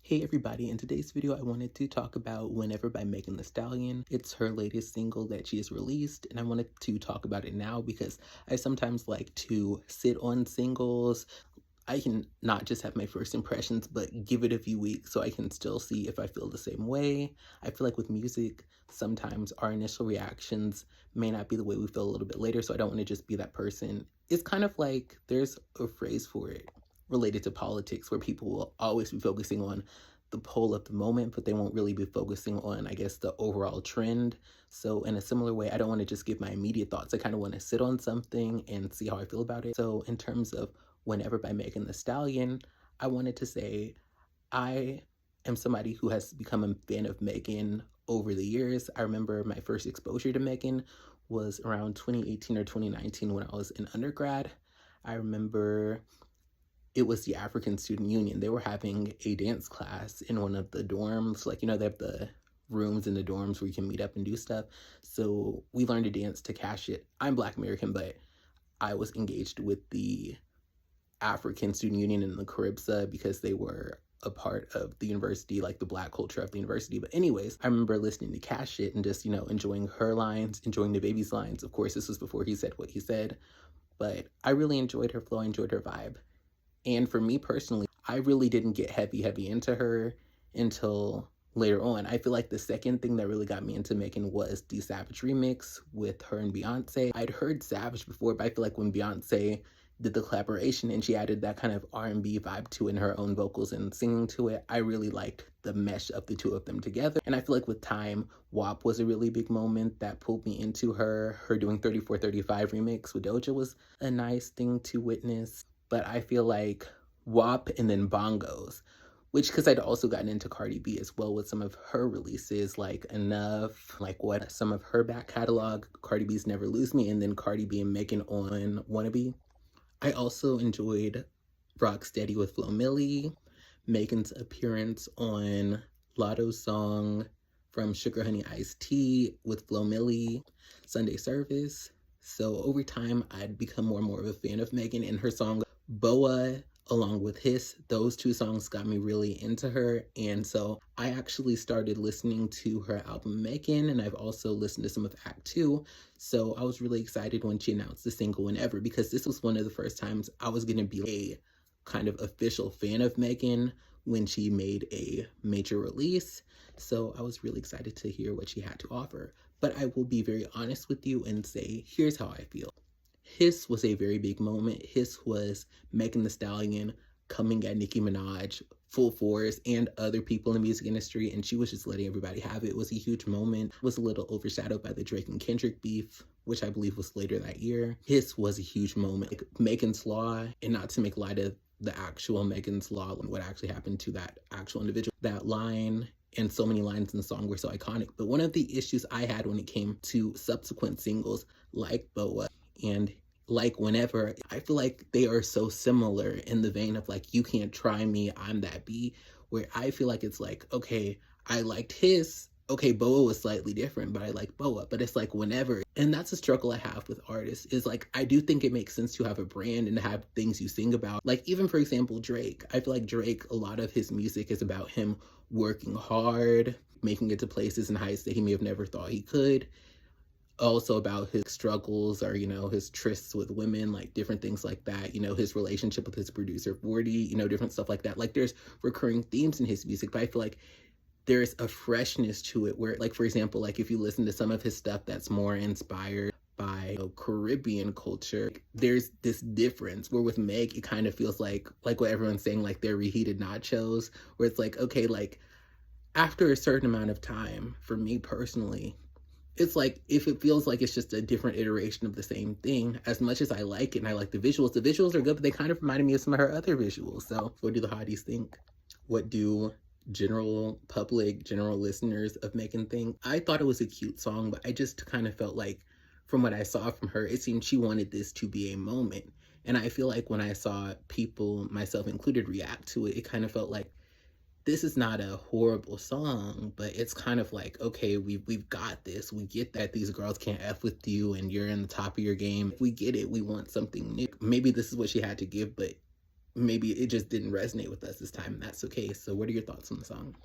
Hey everybody, in today's video I wanted to talk about Whenever by Megan Thee Stallion. It's her latest single that she has released, and I wanted to talk about it now because I sometimes like to sit on singles. I can not just have my first impressions, but give it a few weeks so I can still see if I feel the same way. I feel like with music, sometimes our initial reactions may not be the way we feel a little bit later, so I don't want to just be that person. It's kind of like there's a phrase for it related to politics where people will always be focusing on the poll of the moment, but they won't really be focusing on, I guess, the overall trend. So in a similar way, I don't want to just give my immediate thoughts. I kind of want to sit on something and see how I feel about it. So in terms of Whenever by Megan Thee Stallion, I wanted to say I am somebody who has become a fan of Megan over the years. I remember my first exposure to Megan was around 2018 or 2019 when I was in undergrad. I remember it was the African Student Union. They were having a dance class in one of the dorms. Like, they have the rooms in the dorms where you can meet up and do stuff. So we learned to dance to Cash It. I'm Black American, but I was engaged with the African Student Union in the Caribsa because they were a part of the university, like the Black culture of the university. But anyways, I remember listening to Cash It and just, enjoying her lines, enjoying the baby's lines. Of course, this was before he said what he said, but I really enjoyed her flow, I enjoyed her vibe. And for me personally, I really didn't get heavy into her until later on. I feel like the second thing that really got me into Megan was the Savage remix with her and Beyonce. I'd heard Savage before, but I feel like when Beyonce did the collaboration and she added that kind of R&B vibe to it in her own vocals and singing to it, I really liked the mesh of the two of them together. And I feel like with time, WAP was a really big moment that pulled me into her. Her doing 3435 remix with Doja was a nice thing to witness. But I feel like WAP and then Bongos, which, because I'd also gotten into Cardi B as well with some of her releases, like Enough, like what some of her back catalog, Cardi B's Never Lose Me, and then Cardi B and Megan on Wannabe. I also enjoyed Rocksteady with Flo Milli, Megan's appearance on Lotto's song from Sugar Honey Iced Tea with Flo Milli, Sunday Service. So over time, I'd become more and more of a fan of Megan, and her song Boa along with Hiss, those two songs got me really into her. And so I actually started listening to her album Megan, and I've also listened to some of Act 2. So I was really excited when she announced the single Whenever, because this was one of the first times I was going to be a kind of official fan of Megan when she made a major release. So I was really excited to hear what she had to offer. But I will be very honest with you and say, here's how I feel. Hiss was a very big moment. Hiss was Megan Thee Stallion coming at Nicki Minaj full force and other people in the music industry, and she was just letting everybody have it. It was a huge moment. It was a little overshadowed by the Drake and Kendrick beef, which I believe was later that year. Hiss was a huge moment. Like Megan's Law, and not to make light of the actual Megan's Law and what actually happened to that actual individual, that line and so many lines in the song were so iconic. But one of the issues I had when it came to subsequent singles like Boa and like Whenever, I feel like they are so similar in the vein of like, you can't try me, I'm that B, where I feel like it's like, okay, I liked Hiss, okay, Boa was slightly different, but I like Boa, but it's like Whenever. And that's a struggle I have with artists, is like, I do think it makes sense to have a brand and to have things you sing about. Like even for example, Drake, I feel like Drake, a lot of his music is about him working hard, making it to places and heights that he may have never thought he could. Also about his struggles or, his trysts with women, like different things like that, his relationship with his producer 40, different stuff like that. Like there's recurring themes in his music, but I feel like there's a freshness to it where, like, for example, like if you listen to some of his stuff that's more inspired by Caribbean culture, there's this difference where with Meg, it kind of feels like what everyone's saying, like they're reheated nachos, where it's like, okay, like after a certain amount of time, for me personally, it's like, if it feels like it's just a different iteration of the same thing, as much as I like it and I like the visuals are good, but they kind of reminded me of some of her other visuals. So what do the hotties think? What do general public, general listeners of Megan think? I thought it was a cute song, but I just kind of felt like, from what I saw from her, it seemed she wanted this to be a moment. And I feel like when I saw people, myself included, react to it, it kind of felt like, this is not a horrible song, but it's kind of like, okay, we've got this. We get that these girls can't F with you and you're in the top of your game. We get it. We want something new. Maybe this is what she had to give, but maybe it just didn't resonate with us this time, and that's okay. So what are your thoughts on the song?